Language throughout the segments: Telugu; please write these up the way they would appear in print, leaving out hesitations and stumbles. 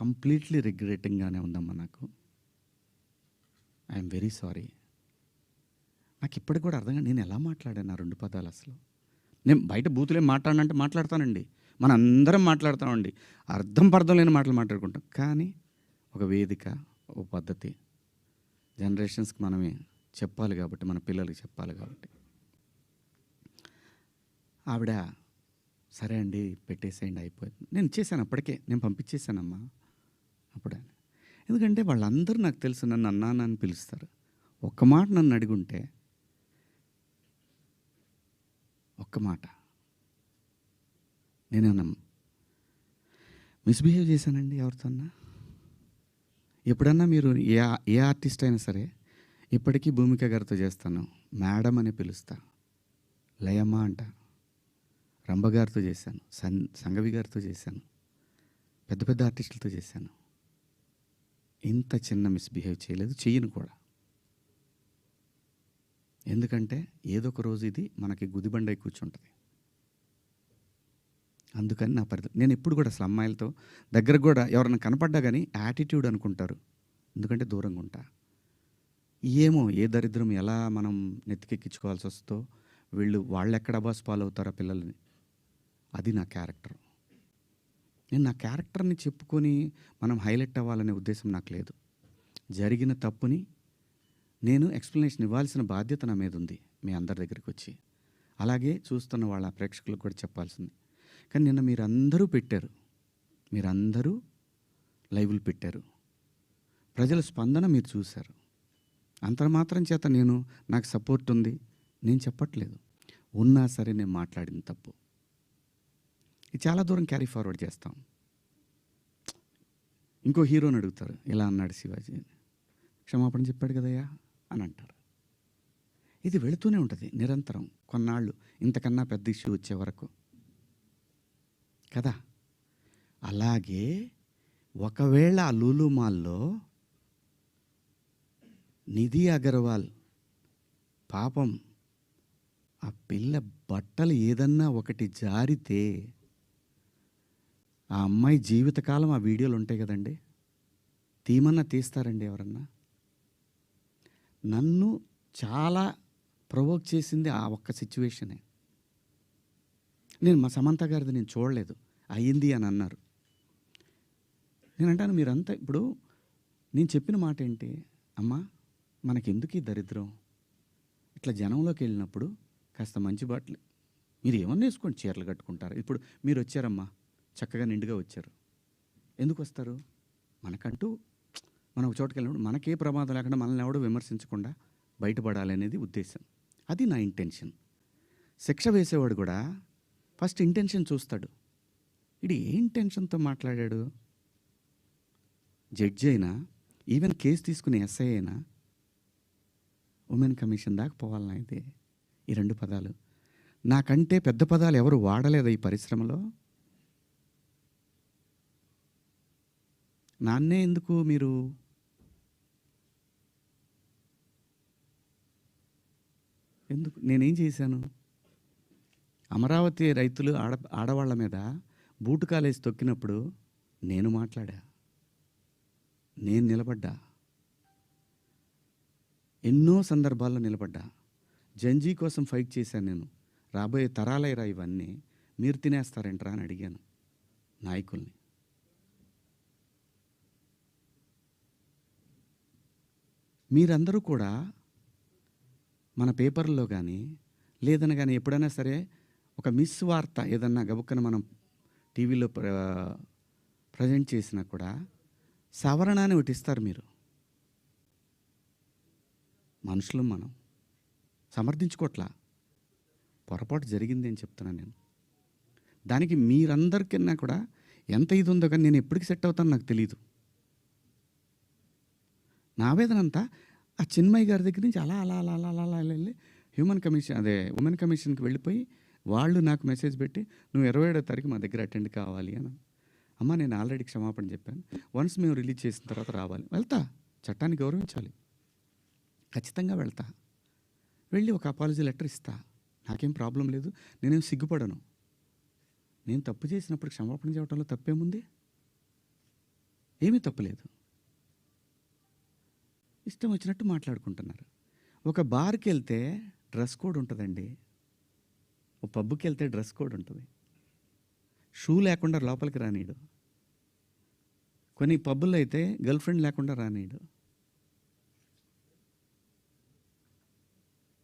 కంప్లీట్లీ రిగ్రెటింగ్గానే ఉందమ్మా నాకు. I'm very sorry. నాకు ఇప్పటికి కూడా అర్థం కాదు నేను ఎలా మాట్లాడాను ఆ 2 పదాలు అసలు. నేను బయట బూతులేం మాట్లాడనంటే మాట్లాడతానండి. మనందరం మాట్లాడతామండి. అర్థం పర్థం లేని మాటలు మాట్లాడుకుంటాం. కానీ ఒక వేదిక, ఒక పద్ధతి జనరేషన్స్కి మనమే చెప్పాలి కాబట్టి, మన పిల్లలకి చెప్పాలి కాబట్టి. ఆవిడ సరే అండి పెట్టేసేయండి అయిపోయింది. నేను ఇచ్చేసాను అప్పటికే. నేను పంపించేశానమ్మా అప్పుడే. ఎందుకంటే వాళ్ళందరూ నాకు తెలుసు నన్ను అన్నా అని పిలుస్తారు. ఒక్క మాట నన్ను అడిగుంటే, ఒక్క మాట నేనేమన్నా మిస్బిహేవ్ చేశానండి ఎవరితోన్నా? ఎప్పుడన్నా మీరు ఏ ఆర్టిస్ట్ అయినా సరే ఇప్పటికీ భూమిక గారితో చేస్తాను మేడం అని పిలుస్తా, లయమ్మ అంట. రంభ గారితో చేశాను, సంగవి గారితో చేశాను, పెద్ద పెద్ద ఆర్టిస్టులతో చేశాను. ఇంత చిన్న మిస్బిహేవ్ చేయలేదు, చెయ్యను కూడా. ఎందుకంటే ఏదో ఒక రోజు ఇది మనకి గుదిబండై కూర్చుంటుంది. అందుకని నా పరిధి నేను ఎప్పుడు కూడా అసలు అమ్మాయిలతో దగ్గర కూడా ఎవరైనా కనపడ్డా కానీ యాటిట్యూడ్ అనుకుంటారు. ఎందుకంటే దూరంగా ఉంటా. ఏమో ఏ దరిద్రం ఎలా మనం నెత్తికెక్కించుకోవాల్సి వస్తుందో, వాళ్ళు ఎక్కడ అబాస్ పాలవుతారో పిల్లల్ని. అది నా క్యారెక్టర్. నేను నా క్యారెక్టర్ని చెప్పుకొని మనం హైలైట్ అవ్వాలనే ఉద్దేశం నాకు లేదు. జరిగిన తప్పుని నేను ఎక్స్ప్లెనేషన్ ఇవ్వాల్సిన బాధ్యత నా మీద ఉంది మీ అందరి దగ్గరికి వచ్చి. అలాగే చూస్తున్న వాళ్ళ ప్రేక్షకులకు కూడా చెప్పాల్సింది. కానీ నిన్న మీరందరూ పెట్టారు, మీరందరూ లైవ్లు పెట్టారు, ప్రజల స్పందన మీరు చూశారు. అంతమాత్రం చేత నాకు సపోర్ట్ ఉంది నేను చెప్పట్లేదు. ఉన్నా సరే నేను మాట్లాడిన తప్పు ఇది చాలా దూరం క్యారీ ఫార్వర్డ్ చేస్తాం. ఇంకో హీరోని అడుగుతారు, ఇలా అన్నాడు శివాజీ, క్షమాపణ చెప్పాడు కదయ్యా అని అంటారు. ఇది వెళుతూనే ఉంటుంది నిరంతరం కొన్నాళ్ళు, ఇంతకన్నా పెద్ద ఇష్యూ వచ్చే వరకు కదా. అలాగే ఒకవేళ ఆ లూలు మాల్లో నిధి అగర్వాల్ పాపం ఆ పిల్ల బట్టలు ఏదన్నా ఒకటి జారితే ఆ అమ్మాయి జీవితకాలం ఆ వీడియోలు ఉంటాయి కదండి, తీమన్నా తీస్తారండి ఎవరన్నా? నన్ను చాలా ప్రొవోక్ చేసింది ఆ ఒక్క సిచ్యువేషనే. మా సమంత గారిది నేను చూడలేదు, అయ్యింది అని అన్నారు. నేను అంటాను మీరంతా ఇప్పుడు నేను చెప్పిన మాట ఏంటి, అమ్మా మనకెందుకు ఈ దరిద్రం? ఇట్లా జనంలోకి వెళ్ళినప్పుడు కాస్త మంచి బట్టలు మీరు ఏమన్నా వేసుకోండి, చీరలు కట్టుకుంటారు. ఇప్పుడు మీరు వచ్చారమ్మా, చక్కగా నిండుగా వచ్చారు. ఎందుకు వస్తారు? మనకంటూ మనం ఒక చోటుకి వెళ్ళినప్పుడు మనకే ప్రమాదం లేకుండా మనల్ని ఎవడో విమర్శించకుండా బయటపడాలి అనేది ఉద్దేశం. అది నా ఇంటెన్షన్. శిక్ష వేసేవాడు కూడా ఫస్ట్ ఇంటెన్షన్ చూస్తాడు. ఇది ఏ ఇంటెన్షన్తో మాట్లాడాడు? జడ్జి అయినా, ఈవెన్ కేసు తీసుకునే ఎస్ఐ అయినా ఉమెన్ కమిషన్ దాకా పోవాలన్నా అయితే ఈ 2 పదాలు నాకంటే పెద్ద పదాలు ఎవరు వాడలేదు ఈ పరిశ్రమలో. నాన్నే ఎందుకు మీరు ఎందుకు నేనేం చేశాను? అమరావతి రైతులు ఆడవాళ్ళ మీద బూటు కాలేసి తొక్కినప్పుడు నేను మాట్లాడా, నేను నిలబడ్డా, ఎన్నో సందర్భాల్లో నిలబడ్డా. జంజీ కోసం ఫైట్ చేశాను నేను. రాబోయే తరాలైరా ఇవన్నీ, మీరు తినేస్తారేంట్రా అని అడిగాను నాయకుల్ని. మీరందరూ కూడా మన పేపర్లో కానీ లేదని కానీ ఎప్పుడైనా సరే ఒక మిస్ వార్త ఏదన్నా గబుక్కన మనం టీవీలో ప్రజెంట్ చేసినా కూడా సవరణ అని ఒకటి ఇస్తారు. మీరు మనుషులు, మనం సమర్థించుకోవట్లా, పొరపాటు జరిగింది అని చెప్తున్నాను నేను. దానికి మీరందరికన్నా కూడా ఎంత ఇది ఉందో కానీ నేను ఎప్పటికి సెట్ అవుతానో నాకు తెలియదు. నా వేదన అంతా ఆ చిన్మయ్య గారి దగ్గర నుంచి అలా అలా అలా అలా అలా వెళ్ళి ఉమెన్ కమిషన్కి వెళ్ళిపోయి వాళ్ళు నాకు మెసేజ్ పెట్టి నువ్వు 27వ తారీఖు మా దగ్గర అటెండ్ కావాలి అని. అమ్మ నేను ఆల్రెడీ క్షమాపణ చెప్పాను, వన్స్ మేము రిలీజ్ చేసిన తర్వాత రావాలి. వెళ్తా, చట్టాన్ని గౌరవించాలి, ఖచ్చితంగా వెళ్తా. వెళ్ళి ఒక అపాలజీ లెటర్ ఇస్తా, నాకేం ప్రాబ్లం లేదు, నేనేం సిగ్గుపడను. నేను తప్పు చేసినప్పుడు క్షమాపణ చెప్పడంలో తప్పేముంది? ఏమీ తప్పులేదు. ఇష్టం వచ్చినట్టు మాట్లాడుకుంటున్నారు. ఒక బార్‌కెళ్తే డ్రెస్ కోడ్ ఉంటదండి. ఓ పబ్‌కెళ్తే డ్రెస్ కోడ్ ఉంటది. షూ లేకుండా లోపలికి రానీయడు. కొన్ని పబ్బుల్లో అయితే గర్ల్ ఫ్రెండ్ లేకుండా రానీయడు.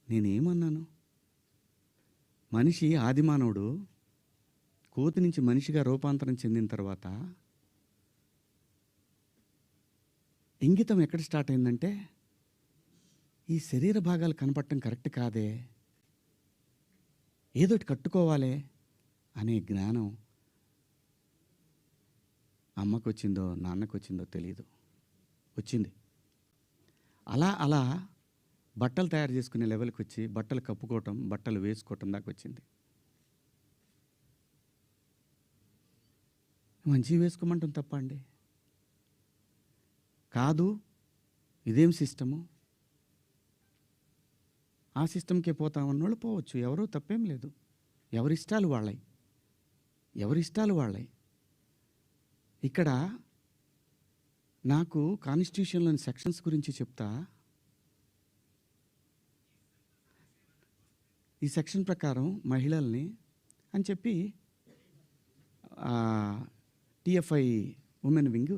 నేనేమన్నాను? మనిషి ఆదిమానవుడు కోతి నుంచి మనిషిగా రూపాంతరం చెందిన తర్వాత ఇంగితం ఎక్కడ స్టార్ట్ అయిందంటే, ఈ శరీర భాగాలు కనపడటం కరెక్ట్ కాదే, ఏదోటి కట్టుకోవాలే అనే జ్ఞానం అమ్మకొచ్చిందో నాన్నకొచ్చిందో తెలీదు, వచ్చింది. అలా అలా బట్టలు తయారు చేసుకునే లెవెల్కి వచ్చి బట్టలు కప్పుకోవటం, బట్టలు వేసుకోవటం దాకా వచ్చింది. మంచివి వేసుకోమంటాం తప్ప అండి? కాదు, ఇదేం సిస్టము, ఆ సిస్టమ్కే పోతామన్నోళ్ళు పోవచ్చు, ఎవరూ తప్పేం లేదు. ఎవరిష్టాలు వాళ్ళయి, ఎవరిష్టాలు వాళ్ళయి. ఇక్కడ నాకు కాన్స్టిట్యూషన్లోని సెక్షన్స్ గురించి చెప్తా. ఈ సెక్షన్ ప్రకారం మహిళల్ని అని చెప్పి టీఎఫ్ఐ ఉమెన్ వింగ్